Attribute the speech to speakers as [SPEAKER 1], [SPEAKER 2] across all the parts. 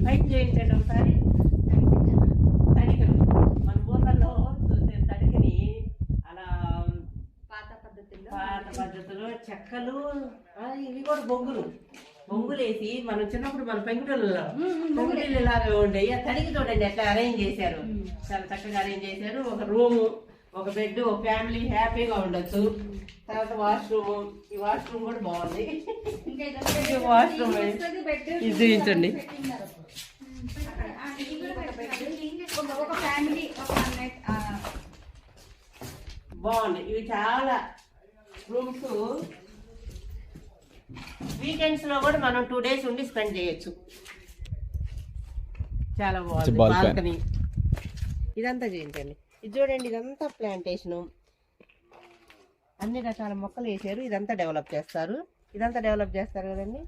[SPEAKER 1] బయట చేయించండి ఒకసారి. తడికలు మన ఊర్లలో చూసే తడికని అలా పాత పద్ధతిలో చెక్కలు, ఇవి కూడా బొంగులేసి మనం చిన్నప్పుడు మన పెంకుటిల్లు లాగా ఉండేవి. ఆ తడికి చూడండి ఎట్లా అరేంజ్ చేశారు, చాలా చక్కగా అరేంజ్ చేశారు. ఒక రూము, ఒక బెడ్, ఒక ఫ్యామిలీ హ్యాపీగా ఉండొచ్చు. తర్వాత వాష్రూమ్, ఈ వాష్రూమ్ కూడా బాగుంది. వాష్రూమ్ ఇది చూపించండి. బాగుంది. ఇవి చాలా రూమ్స్. వీకెండ్స్ లో కూడా మనం 2 days ఉండి స్పెండ్ చేయొచ్చు. చాలా బాగుంది. బాల్కనీ ఇదంతా చేయించండి. ఇది చూడండి, ఇదంతా ప్లాంటేషను. అన్ని రకాల మొక్కలు వేసారు. ఇదంతా డెవలప్ చేస్తారు కదండి.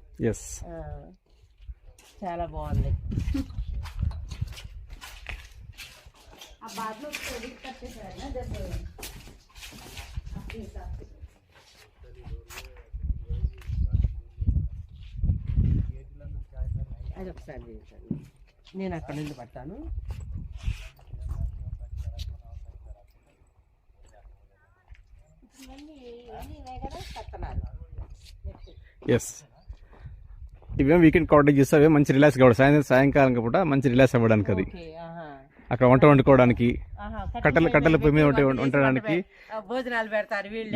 [SPEAKER 1] చాలా బాగుంది. అది ఒకసారి చేయించండి, నేను అక్కడ నుండి పడతాను.
[SPEAKER 2] ఇవేం వీకెండ్ కాటేజ్ చేస్తే మంచి రిలాక్స్ కావడం, సాయంకాలం కూడా మంచి రిలాక్స్ అవ్వడానికి. అది అక్కడ వంట వండుకోవడానికి, కట్టెల పొయ్యి మీద ఉండడానికి
[SPEAKER 1] భోజనాలు పెడతారు వీళ్ళు.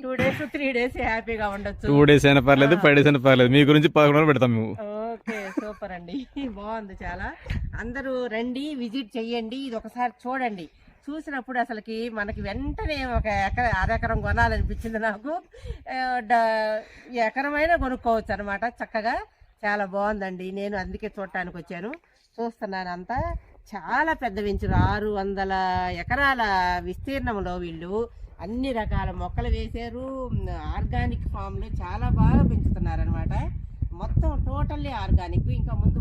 [SPEAKER 1] 2 days 3 days హ్యాపీగా ఉండొచ్చు.
[SPEAKER 2] 2 days అయినా పర్లేదు, 5 days అయినా పర్లేదు. మీ గురించి 11 పెడతాం మేము.
[SPEAKER 1] ఓకే, సూపర్ అండి, బాగుంది చాలా. అందరూ రండి, విజిట్ చెయ్యండి, ఇది ఒకసారి చూడండి. చూసినప్పుడు అసలుకి మనకి వెంటనే ఒక అరెకరం కొనాలనిపించింది నాకు. ఎకరమైనా కొనుక్కోవచ్చు అనమాట చక్కగా. చాలా బాగుందండి. నేను అందుకే చూడటానికి వచ్చాను. చూస్తున్నాను అంతా చాలా పెద్ద వెంచరు. 600 ఎకరాల విస్తీర్ణంలో వీళ్ళు అన్ని రకాల మొక్కలు వేశారు. ఆర్గానిక్ ఫామ్లో చాలా బాగా పెంచుతున్నారు అనమాట. మొత్తం టోటల్లీ ఆర్గానిక్. ఇంకా ముందు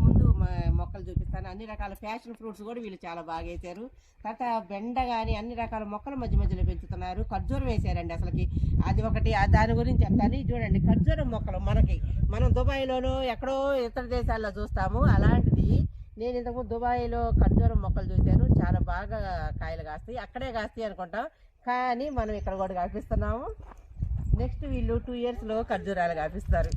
[SPEAKER 1] మొక్కలు చూపిస్తాను. అన్ని రకాల ప్యాషన్ ఫ్రూట్స్ కూడా వీళ్ళు చాలా బాగా వేశారు. తర్వాత బెండ కానీ అన్ని రకాల మొక్కలు మధ్యలో పెంచుతున్నారు. ఖర్జూరం వేశారండి అసలుకి. అది ఒకటి, దాని గురించి చెప్తాను. చూడండి, ఖర్జూరం మొక్కలు మనం దుబాయ్లోనూ ఎక్కడో ఇతర దేశాల్లో చూస్తాము. అలాంటిది నేను ఇంతకుముందు దుబాయ్లో ఖర్జూరం మొక్కలు చూశాను. చాలా బాగా కాయలు కాస్తాయి. అక్కడే కాస్తాయి అనుకుంటాం, కానీ మనం ఇక్కడ కూడా కాపిస్తున్నాము. నెక్స్ట్ వీళ్ళు 2 yearsలో ఖర్జూరాలు కాపిస్తారు.